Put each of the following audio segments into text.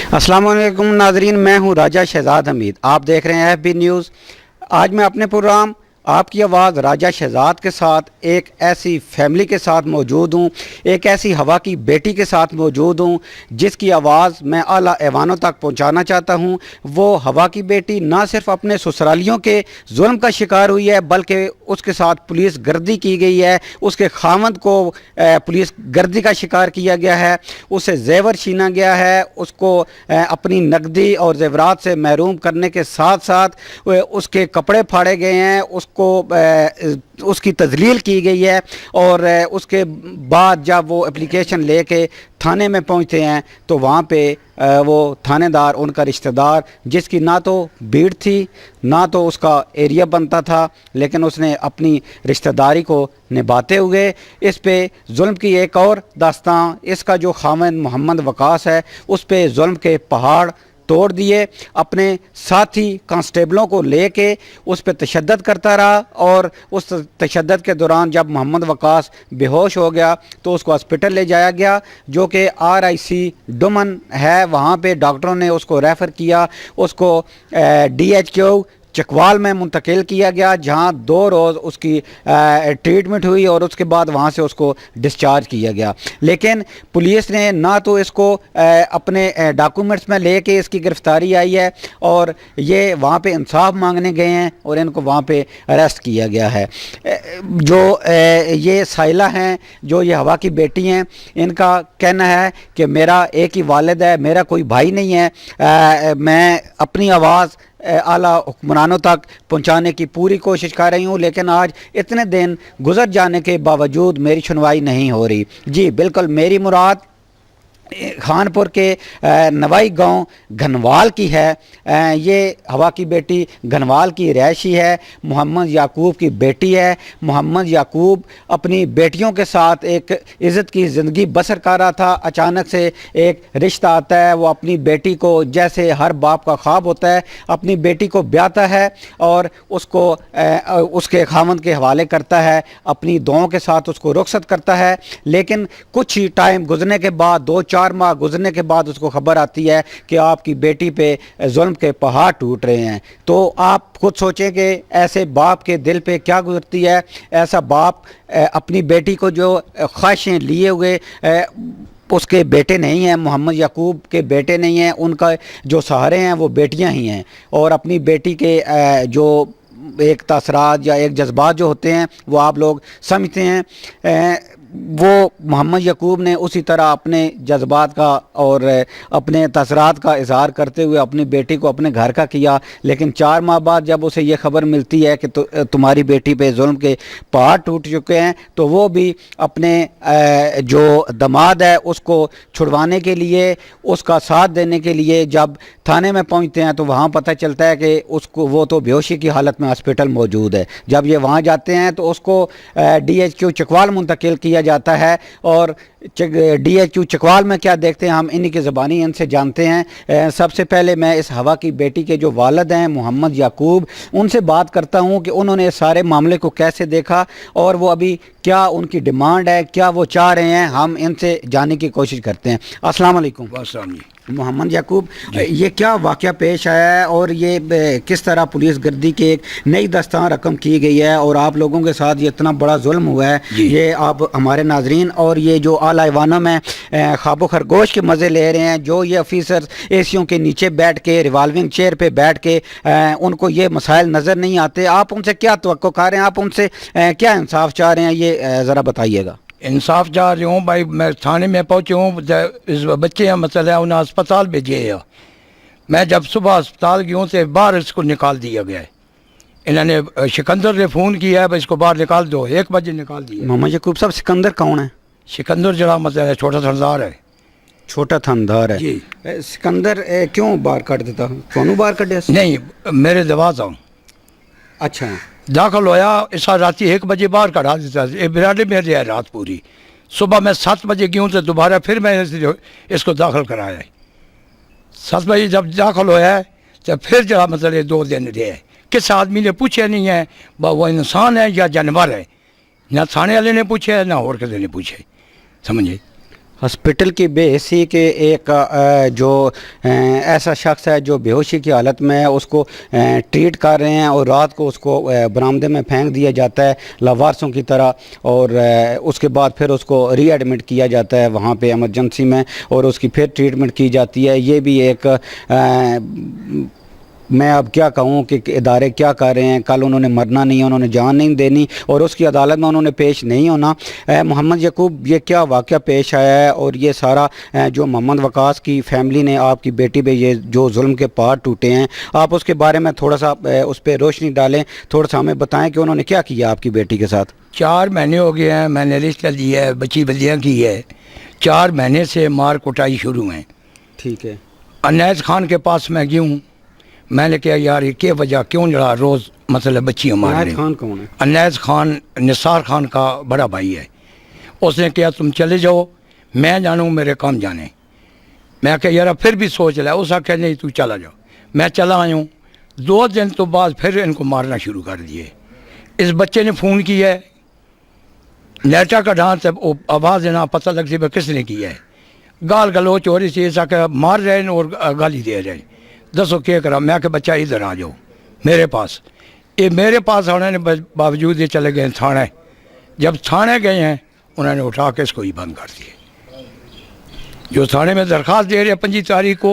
अस्सलाम वालेकुम नाजरीन, मैं हूं राजा शहजाद हमीद। आप देख रहे हैं FB न्यूज़। आज मैं अपने प्रोग्राम आपकी आवाज़ राजा शहजाद के साथ एक ऐसी फैमिली के साथ मौजूद हूँ, एक ऐसी हवा की बेटी के साथ मौजूद हूँ जिसकी आवाज़ मैं आला ऐवानों तक पहुँचाना चाहता हूँ। वो हवा की बेटी ना सिर्फ अपने ससुरालियों के जुल्म का शिकार हुई है बल्कि उसके साथ पुलिस गर्दी की गई है, उसके खामद को पुलिस गर्दी का शिकार किया गया है, उसे जेवर छीना गया है, उसको अपनी नकदी और जेवरात से महरूम करने के साथ साथ उसके कपड़े फाड़े गए हैं, उसकी तजलील की गई है। और उसके बाद जब वो एप्लीकेशन लेके थाने में पहुंचते हैं तो वहाँ पे वो थानेदार उनका रिश्तेदार, जिसकी ना तो भीड़ थी ना तो उसका एरिया बनता था, लेकिन उसने अपनी रिश्तेदारी को निभाते हुए इस पे जुल्म की एक और दास्तां, इसका जो खामिन मोहम्मद वकास है उस पे जुल्म के पहाड़ तोड़ दिए। अपने साथी कांस्टेबलों को लेके उस पर तशद्दद करता रहा और उस तशद्दद के दौरान जब मोहम्मद वकास बेहोश हो गया तो उसको हॉस्पिटल ले जाया गया, जो कि RIC डुमन है। वहाँ पे डॉक्टरों ने उसको रेफ़र किया, उसको DHQ चकवाल में मुंतकिल किया गया, जहां 2 रोज़ उसकी ट्रीटमेंट हुई और उसके बाद वहां से उसको डिस्चार्ज किया गया। लेकिन पुलिस ने ना तो इसको अपने डॉक्यूमेंट्स में लेके इसकी गिरफ्तारी आई है और ये वहां पे इंसाफ मांगने गए हैं और इनको वहां पे अरेस्ट किया गया है। जो ये साइला हैं, जो ये हवा की बेटी हैं, इनका कहना है कि मेरा एक ही वालिद है, मेरा कोई भाई नहीं है। मैं अपनी आवाज़ आला हुक्मरानों तक पहुंचाने की पूरी कोशिश कर रही हूं, लेकिन आज इतने दिन गुजर जाने के बावजूद मेरी सुनवाई नहीं हो रही। जी बिल्कुल, मेरी मुराद खानपुर के नवाई गांव घनवाल की है। ये हवा की बेटी घनवाल की रहायशी है, मोहम्मद याकूब की बेटी है। मोहम्मद याकूब अपनी बेटियों के साथ एक इज़्ज़त की ज़िंदगी बसर कर रहा था। अचानक से एक रिश्ता आता है, वो अपनी बेटी को, जैसे हर बाप का ख्वाब होता है, अपनी बेटी को ब्याहता है और उसको उसके खामद के हवाले करता है, अपनी दुआओं के साथ उसको रुखसत करता है। लेकिन कुछ ही टाइम गुजरने के बाद, 2-4 माह गुजरने के बाद उसको खबर आती है कि आपकी बेटी पे जुल्म के पहाड़ टूट रहे हैं। तो आप खुद सोचें कि ऐसे बाप के दिल पे क्या गुजरती है। ऐसा बाप अपनी बेटी को जो ख्वाहिशें लिए हुए उसके बेटे नहीं हैं, मोहम्मद याकूब के बेटे नहीं हैं, उनका जो सहारे हैं वो बेटियां ही हैं। और अपनी बेटी के जो एक तासरात या एक जज्बात जो होते हैं वो आप लोग समझते हैं। वो मोहम्मद याकूब ने उसी तरह अपने जज्बात का और अपने तसरात का इजहार करते हुए अपनी बेटी को अपने घर का किया। लेकिन 4 माह बाद जब उसे ये खबर मिलती है कि तुम्हारी बेटी पे जुल्म के पहाड़ टूट चुके हैं, तो वो भी अपने जो दमाद है उसको छुड़वाने के लिए, उसका साथ देने के लिए जब थाने में पहुंचते हैं तो वहाँ पता चलता है कि उसको, वो तो बेहोशी की हालत में हॉस्पिटल मौजूद है। जब ये वहाँ जाते हैं तो उसको DHQ चकवाल मुंतकिल किया जाता है। और DHQ चकवाल में क्या देखते हैं हम इन्हीं की ज़बानी इनसे जानते हैं। सबसे पहले मैं इस हवा की बेटी के जो वालिद हैं मोहम्मद याकूब, उनसे बात करता हूं कि उन्होंने इस सारे मामले को कैसे देखा और वो अभी क्या उनकी डिमांड है, क्या वो चाह रहे हैं, हम इनसे जानने की कोशिश करते हैं। अस्सलाम वालेकुम। मोहम्मद याकूब, ये क्या वाक़या पेश आया है और ये किस तरह पुलिस गर्दी की एक नई दास्तान रकम की गई है और आप लोगों के साथ ये इतना बड़ा जुल्म हुआ है, ये आप हमारे नाजरीन और ये जो आला ऐवानों में ख्वाबो खरगोश के मज़े ले रहे हैं, जो ये ऑफिसर एसियों के नीचे बैठ के, रिवाल्विंग चेयर पे बैठ के उनको ये मसाइल नज़र नहीं आते, आप उनसे क्या तवक्को कर रहे हैं, आप उनसे क्या इंसाफ चाह रहे हैं, ये ज़रा बताइएगा। इंसाफ चाह रही हूँ भाई। मैं थाने में पहुँचे हूँ, इस बच्चे हैं मसला, उन्हें अस्पताल भेजे है। मैं जब सुबह अस्पताल गई हूँ तो बाहर इसको निकाल दिया गया है। इन्होंने सिकंदर ने फ़ोन किया है भाई इसको बाहर निकाल दो, 1 बजे निकाल दिया। मोहम्मद याकूब साहब, सिकंदर कौन है? सिकंदर जरा मतलब छोटा सरदार है। ਛੋਟਾ ਥਾਣਦਾਰ ਹੈ ਜੀ। ਸਿਕੰਦਰ ਕਿਉਂ ਬਾਹਰ ਕੱਢ ਦਿੱਤਾ ਤੁਹਾਨੂੰ ਬਾਹਰ ਕੱਢਿਆ ਸੀ ਨਹੀਂ ਮੇਰੇ ਦਰਵਾਜ਼ਾ ਅੱਛਾ दाखिल होया इस राती 1 बजे बाहर कढ़ा देता ये बिराडे में रहा रात पूरी सुबह मैं 7 बजे गया तो दोबारा फिर मैं इसको दाखिल कराया 7 बजे जब दाखिल होया है तो फिर जरा मतलब 2 दिन रहे किस आदमी ने पूछा नहीं है वो इंसान है या जानवर है ना थाने वाले ने पूछे ना और किसी ने पूछे समझे हॉस्पिटल की बेहसी के एक जो ऐसा शख्स है जो बेहोशी की हालत में है उसको ट्रीट कर रहे हैं और रात को उसको बरामदे में फेंक दिया जाता है लावारसों की तरह और उसके बाद फिर उसको रीएडमिट किया जाता है वहाँ पे एमरजेंसी में और उसकी फिर ट्रीटमेंट की जाती है। ये भी एक मैं अब क्या कहूँ कि इदारे क्या कर रहे हैं। कल उन्होंने मरना नहीं है, उन्होंने जान नहीं देनी और उसकी अदालत में उन्होंने पेश नहीं होना। मोहम्मद यकूब ये क्या वाक़या पेश आया है और ये सारा जो मोहम्मद वकास की फैमिली ने आपकी बेटी पे ये जो जुल्म के पार टूटे हैं आप उसके बारे में थोड़ा सा उस पर रोशनी डालें, थोड़ा सा हमें बताएं कि उन्होंने क्या किया आपकी बेटी के साथ। 4 महीने हो गए हैं मैंने रिश्ता लिया है बच्ची बल्लियाँ की है 4 महीने से मार कुटाई शुरू है। ठीक है अनैस खान के पास मैं गया हूँ मैंने कहा यार ये क्या वजह क्यों लड़ा रोज़ मतलब बच्चियाँ मार रहे खान कौन है? अनैस खान निसार खान का बड़ा भाई है। उसने कहा तुम चले जाओ मैं जानूँ मेरे काम जाने। मैं कहा यार फिर भी सोच लिया। उस आख्या नहीं तू चला जाओ। मैं चला आया हूँ 2 दिन तो बाद फिर इनको मारना शुरू कर दिए। इस बच्चे ने फ़ोन किया है नेटा का डांस आवाज़ देना पता लगती है किसने किया है। गाल गलोच हो रही थी ऐसा कि मार रहे हैं और गाली दे रहे हैं। दसो क्या करा। मैं कि बच्चा इधर आ जाओ मेरे पास। ये मेरे पास आने ने बावजूद ये चले गए थाने। जब थाने गए हैं उन्होंने उठा के इसको ही बंद कर दिए। जो थाने में दरख्वास्त दे रहे 25 तारीख को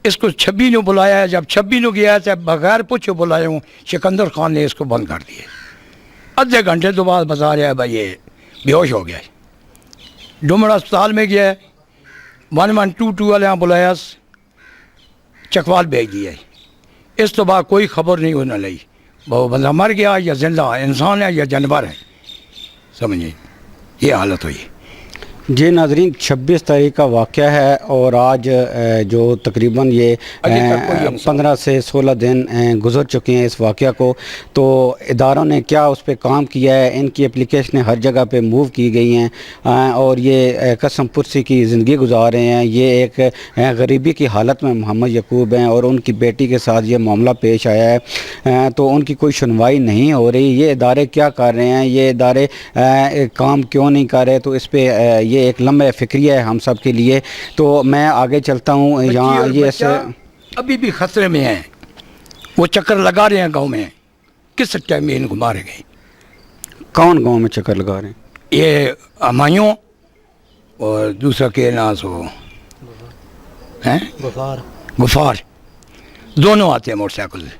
इसको 26 ने बुलाया है। जब 26 ने गया है बगैर पूछे बुलाया हूँ सिकंदर खान ने इसको बंद कर दिए। आधे घंटे तो बाद बता रहा है भाई ये बेहोश हो गया। डुमर अस्पताल में गया 1122 वाले यहाँ बुलाया चकवाल भेज दिया। इस तो बाद कोई खबर नहीं होने लगी वो बंदा मर गया या जिंदा इंसान है या जानवर है समझिए ये हालत हुई। जी नाजरीन 26 तारीख का वाक़या है और आज जो तकरीबन ये 15 से 16 दिन गुज़र चुके हैं इस वाक़या को। तो इदारों ने क्या उस पर काम किया है। इनकी एप्लीकेशनें हर जगह पे मूव की गई हैं और ये कसम पुरसी की ज़िंदगी गुजार रहे हैं। ये एक गरीबी की हालत में मोहम्मद यकूब हैं और उनकी बेटी के साथ ये मामला पेश आया है तो उनकी कोई सुनवाई नहीं हो रही। ये इदारे क्या कर रहे हैं, ये इदारे काम क्यों नहीं कर रहे। तो इस पर ये एक लम्बा फिक्रिया है हम सब के लिए। तो मैं आगे चलता हूँ। यहाँ ये अभी भी खतरे में हैं। वो चक्कर लगा रहे हैं गांव में किस टाइम में इनको मारे गए। कौन गांव में चक्कर लगा रहे हैं? ये अमायूं और दूसरा के नाम हो हैं गुफार दोनों आते हैं मोटरसाइकिल से।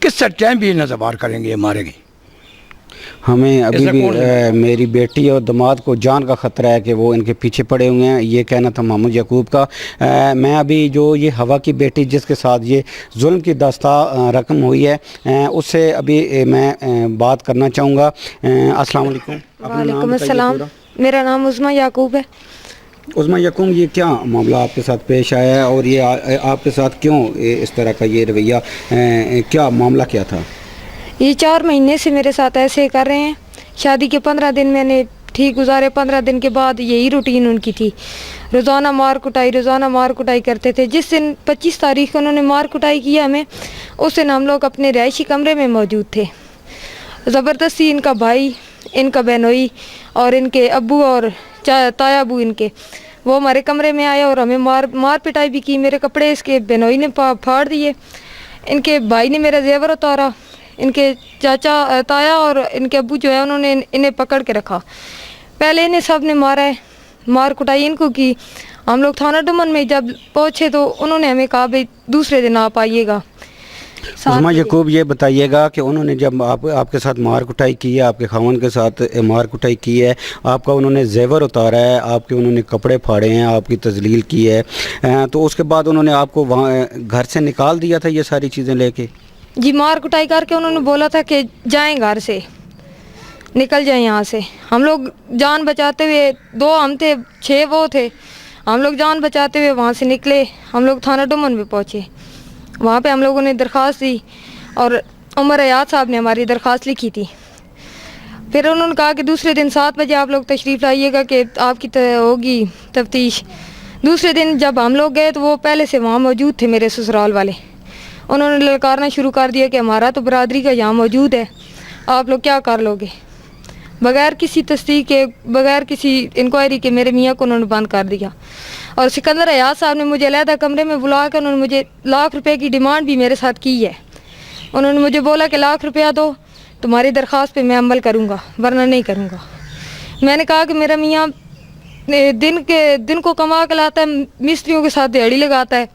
किस टाइम भी नजर करेंगे ये मारे गए। हमें अभी भी मेरी बेटी और दामाद को जान का ख़तरा है कि वो इनके पीछे पड़े हुए हैं। ये कहना था मोहम्मद यकूब का। मैं अभी जो ये हवा की बेटी जिसके साथ ये जुल्म की दस्ता रकम हुई है उससे अभी मैं बात करना चाहूँगा। अस्सलाम वालेकुम। वालेकुम अस्सलाम। मेरा नाम उज़्मा याकूब है। उज़्मा यकूब ये क्या मामला आपके साथ पेश आया है और ये आपके साथ क्यों इस तरह का ये रवैया, क्या मामला क्या था? ये 4 महीने से मेरे साथ ऐसे कर रहे हैं। शादी के 15 दिन मैंने ठीक गुजारे। 15 दिन के बाद यही रूटीन उनकी थी। रोज़ाना मार कुटाई करते थे। जिस दिन 25 तारीख को उन्होंने मार कुटाई किया हमें उस दिन हम लोग अपने रिहायशी कमरे में मौजूद थे। ज़बरदस्ती इनका भाई, इनका बहनोई और इनके अब्बू और ताया अबू इनके वो हमारे कमरे में आए और हमें मार पिटाई भी की। मेरे कपड़े इसके बहनोई ने फाड़ दिए। इनके भाई ने मेरा जेवर उतारा। इनके चाचा ताया और इनके अब्बू जो है उन्होंने इन्हें पकड़ के रखा। पहले इन्हें सब ने मारा है, मार कुटाई इनको की। हम लोग थाना डुमन में जब पहुँचे तो उन्होंने हमें कहा भाई दूसरे दिन आप आइएगा। उज़्मा यकूब ये बताइएगा कि उन्होंने जब आपके साथ मार कुटाई की है, आपके खावन के साथ मार कुटाई की है, आपका उन्होंने जेवर उतारा है, आपके उन्होंने कपड़े फाड़े हैं, आपकी तजलील की है, तो उसके बाद उन्होंने आपको वहाँ घर से निकाल दिया था ये सारी चीज़ें लेके? जी मार कुटाई करके उन्होंने बोला था कि जाएं घर से, निकल जाएं यहाँ से। हम लोग जान बचाते हुए 2 हम थे, 6 वो थे। हम लोग जान बचाते हुए वहाँ से निकले, हम लोग थाना डुमन में पहुँचे। वहाँ पे हम लोगों ने दरख्वास्त दी और उमर हयात साहब ने हमारी दरख्वास्त लिखी थी। फिर उन्होंने कहा कि दूसरे दिन 7 बजे आप लोग तशरीफ़ लाइएगा कि आपकी होगी तफ्तीश। दूसरे दिन जब हम लोग गए तो वो पहले से वहाँ मौजूद थे, मेरे ससुराल वाले। उन्होंने ललकारना शुरू कर दिया कि हमारा तो बरादरी का यहाँ मौजूद है, आप लोग क्या कर लोगे। बगैर किसी तस्दीक के, बगैर किसी इंक्वायरी के मेरे मियाँ को उन्होंने बंद कर दिया। और सिकंदर हयात साहब ने मुझे अलहदा कमरे में बुला कर उन्होंने मुझे लाख रुपए की डिमांड भी मेरे साथ की है। उन्होंने मुझे बोला कि लाख रुपया दो, तुम्हारी दरख्वास्त पे मैं अमल करूँगा, वरना नहीं करूँगा। मैंने कहा कि मेरा मियाँ दिन को कमा के लाता है, मिस्त्रियों के साथ दिहाड़ी लगाता है,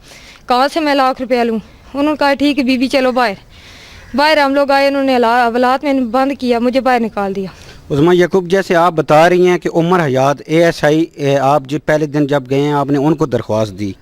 कहाँ से मैं लाख रुपया लूँ। उन्होंने कहा ठीक है बीबी चलो बाहर हम लोग आए, उन्होंने हवालात में बंद किया, मुझे बाहर निकाल दिया। उज़्मा यकूब, जैसे आप बता रही हैं कि उमर हयात ASI, आप जो पहले दिन जब गए हैं आपने उनको दरख्वास्त दी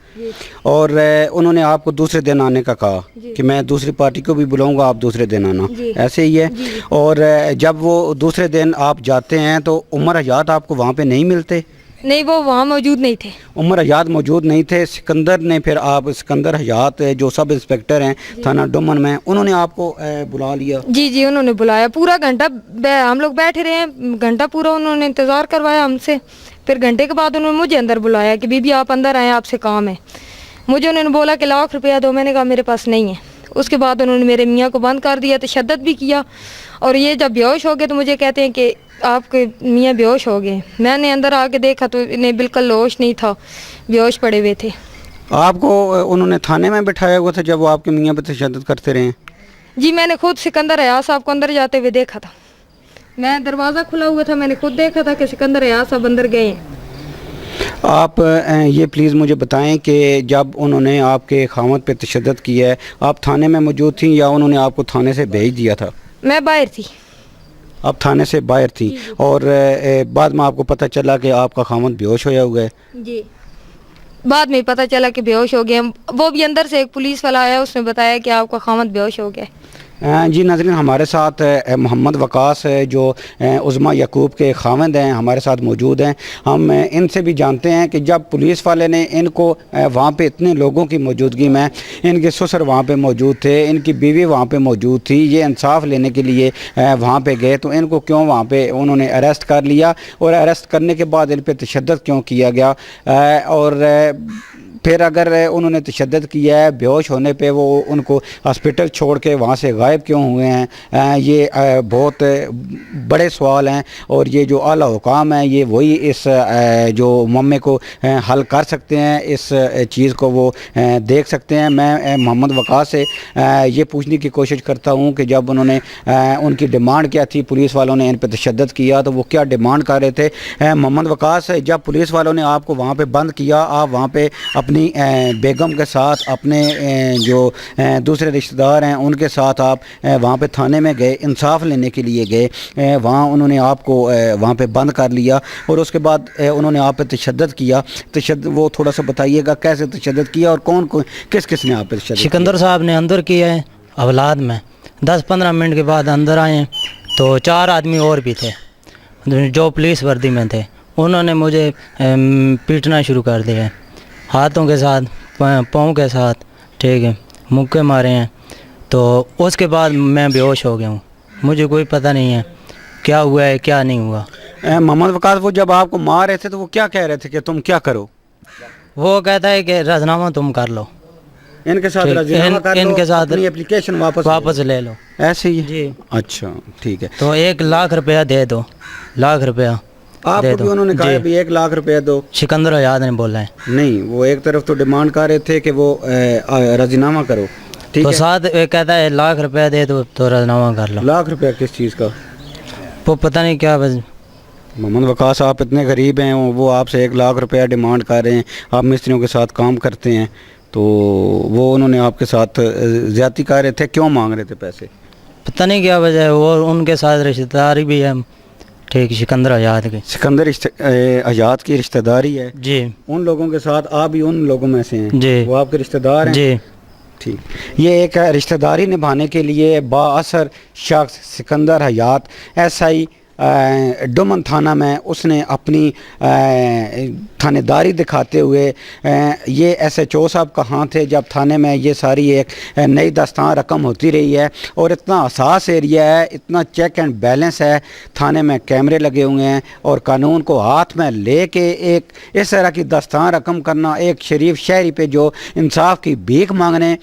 और उन्होंने आपको दूसरे दिन आने का कहा कि मैं दूसरी पार्टी को भी बुलाऊंगा, आप दूसरे दिन आना, ऐसे ही है। और जब वो दूसरे दिन आप जाते हैं तो उमर हयात आपको वहाँ पे नहीं मिलते? नहीं, वो वहाँ मौजूद नहीं थे। उमर हयात मौजूद नहीं थे। सिकंदर ने फिर सिकंदर हयात जो सब इंस्पेक्टर हैं थाना डुमन में, उन्होंने आपको बुला लिया? जी, उन्होंने बुलाया। पूरा घंटा हम लोग बैठे रहे हैं, घंटा पूरा उन्होंने इंतज़ार करवाया हमसे। फिर घंटे के बाद उन्होंने मुझे अंदर बुलाया कि बीबी आप अंदर आएँ, आपसे काम है। मुझे उन्होंने बोला कि लाख रुपया दो, मैंने कहा मेरे पास नहीं है। उसके बाद उन्होंने मेरे मियाँ को बंद कर दिया, तशद्दुद भी किया। और ये जब बेहोश हो गए तो मुझे कहते हैं कि आपके मियाँ बेहोश हो गए। मैंने अंदर आके देखा तो इन्हें बिल्कुल होश नहीं था, बेहोश पड़े हुए थे। आपको उन्होंने थाने में बिठाया हुआ था जब वो आपके मियाँ पे तशद्दुद करते रहे? जी, मैंने खुद सिकंदर हयात साहब को अंदर जाते हुए देखा था। मैं दरवाज़ा खुला हुआ था, मैंने खुद देखा था कि सिकंदर हयात साहब अंदर गए हैं। आप ये प्लीज़ मुझे बताएं कि जब उन्होंने आपके खामद पे तशद्दुद किया है, आप थाने में मौजूद थी या उन्होंने आपको थाने से भेज दिया था? मैं बाहर थी। आप थाने से बाहर थी और बाद में आपको पता चला कि आपका खामद बेहोश होया हुआ है? जी, बाद में पता चला कि बेहोश हो गए। वो भी अंदर से एक पुलिस वाला आया, उसने बताया कि आपका खामद बेहोश हो गया। जी नाज़रीन, हमारे साथ मोहम्मद वकास जो उज़्मा यकूब के खाविंद हैं हमारे साथ मौजूद हैं। हम इनसे भी जानते हैं कि जब पुलिस वाले ने इनको वहाँ पे इतने लोगों की मौजूदगी में, इनके ससुर वहाँ पे मौजूद थे, इनकी बीवी वहाँ पे मौजूद थी, ये इंसाफ लेने के लिए वहाँ पे गए, तो इनको क्यों वहाँ पे उन्होंने अरेस्ट कर लिया और अरेस्ट करने के बाद इन पर तशद्दुद क्यों किया गया? और फिर अगर उन्होंने तशद्दुद किया है, बेहोश होने पे वो उनको हॉस्पिटल छोड़ के वहाँ से गायब क्यों हुए हैं? ये बहुत बड़े सवाल हैं और ये जो आला हुकाम है ये वही इस जो मम्मे को हल कर सकते हैं, इस चीज़ को वो देख सकते हैं। मैं मोहम्मद वकास से ये पूछने की कोशिश करता हूँ कि जब उन्होंने उनकी डिमांड क्या थी, पुलिस वालों ने इन पर तशद्दुद किया तो वो क्या डिमांड कर रहे थे? मोहम्मद वकास, जब पुलिस वालों ने आपको वहाँ पर बंद किया, आप वहाँ पर अपनी बेगम के साथ, अपने जो दूसरे रिश्तेदार हैं उनके साथ आप वहाँ पे थाने में गए, इंसाफ लेने के लिए गए, वहाँ उन्होंने आपको वहाँ पे बंद कर लिया और उसके बाद उन्होंने आप पे तशद्दुद किया। वो थोड़ा सा बताइएगा कैसे तशद्दुद किया और कौन किस किस ने आप पे तशद्दुद? सिकंदर साहब ने अंदर किया है औलाद में। 10-15 मिनट के बाद अंदर आए तो 4 आदमी और भी थे जो पुलिस वर्दी में थे। उन्होंने मुझे पीटना शुरू कर दिया है, हाथों के साथ, पाँव के साथ, ठीक है, मुक्के मारे हैं। तो उसके बाद मैं बेहोश हो गया हूँ, मुझे कोई पता नहीं है क्या हुआ है क्या नहीं हुआ। मोहम्मद वकास, वो जब आपको मार रहे थे तो वो क्या कह रहे थे कि तुम क्या करो? वो कहता है कि राजीनामा तुम कर लो, इनके साथ राजीनामा कर लो, इनके साथ अपनी एप्लीकेशन वापस ले लो। ऐसे ही जी, अच्छा ठीक है। तो 1 लाख रुपया दे दो, लाख रुपया आपको भी उन्होंने कहा भी 1 लाख रुपया दो? सिकंदर हयात ने बोला है। नहीं, वो एक तरफ तो डिमांड कर रहे थे कि वो राजीनामा करो, ठीक तो है, साथ कहता है लाख रुपया दे दो तो राजीनामा कर लो। लाख रुपया किस चीज़ का? वो पता नहीं क्या। बस मोहम्मद वकास, आप इतने गरीब हैं, वो आपसे 1 लाख रुपया डिमांड कर रहे हैं, आप मिस्त्रियों के साथ काम करते हैं, तो वो उन्होंने आपके साथ ज़्यादती कर रहे थे, क्यों मांग रहे थे पैसे? पता नहीं क्या वजह है। वो उनके साथ रिश्तेदारी भी है, ठीक, सिकंदर हयात की। सिकंदर हयात की रिश्तेदारी है जी, उन लोगों के साथ, आप भी उन लोगों में से हैं जी, वो आपके रिश्तेदार हैं जी। ठीक, ये एक रिश्तेदारी निभाने के लिए बाअसर शख्स सिकंदर हयात SI डुमन थाना में उसने अपनी थानेदारी दिखाते हुए ये SHO साहब कहाँ थे जब थाने में ये सारी एक नई दास्तान रकम होती रही है, और इतना हसास एरिया है, इतना चेक एंड बैलेंस है, थाने में कैमरे लगे हुए हैं, और कानून को हाथ में लेके एक इस तरह की दास्तान रकम करना, एक शरीफ शहरी पे जो इंसाफ की भीख मांगने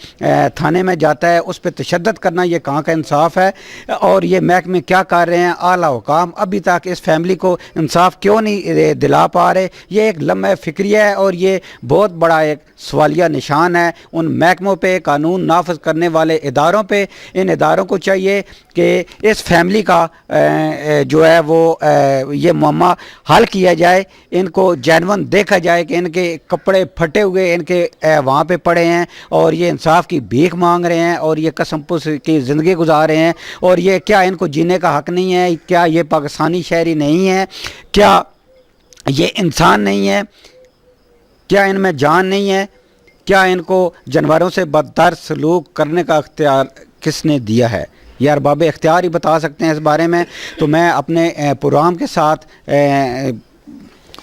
थाने में जाता है उस पर तशद्दद करना, ये कहाँ का इंसाफ है? और ये महकमे क्या कर रहे हैं? आला हुकाम अभी तक इस फैमिली को इंसाफ क्यों नहीं दिला पा रहे? ये एक लम्हा फिक्रिया है और ये बहुत बड़ा एक सवालिया निशान है उन महकमों पे, कानून नाफज करने वाले इदारों पे। इन इदारों को चाहिए कि इस फैमिली का जो है वो ये मामला हल किया जाए, इनको जेन्युइन देखा जाए कि इनके कपड़े फटे हुए इनके वहाँ पे पड़े हैं और ये इंसाफ की भीख मांग रहे हैं और ये कसमपुस की ज़िंदगी गुजार रहे हैं, और ये क्या इनको जीने का हक़ नहीं है? क्या ये पाकिस्तानी शहरी नहीं है? क्या ये इंसान नहीं है? क्या इनमें जान नहीं है? क्या इनको जानवरों से बदतर सलूक करने का इख्तियार किसने दिया है? ये अरबाब इख्तियार ही बता सकते हैं इस बारे में। तो मैं अपने प्रोग्राम के साथ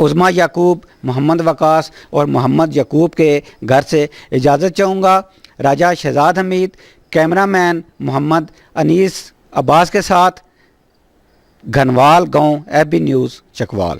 उज़मा याकूब, मोहम्मद वकास और मोहम्मद यकूब के घर से इजाज़त चाहूँगा। राजा शहजाद हमीद, कैमरामैन मोहम्मद अनीस अब्बास के साथ, घनवाल गांव, FB न्यूज़ चकवाल।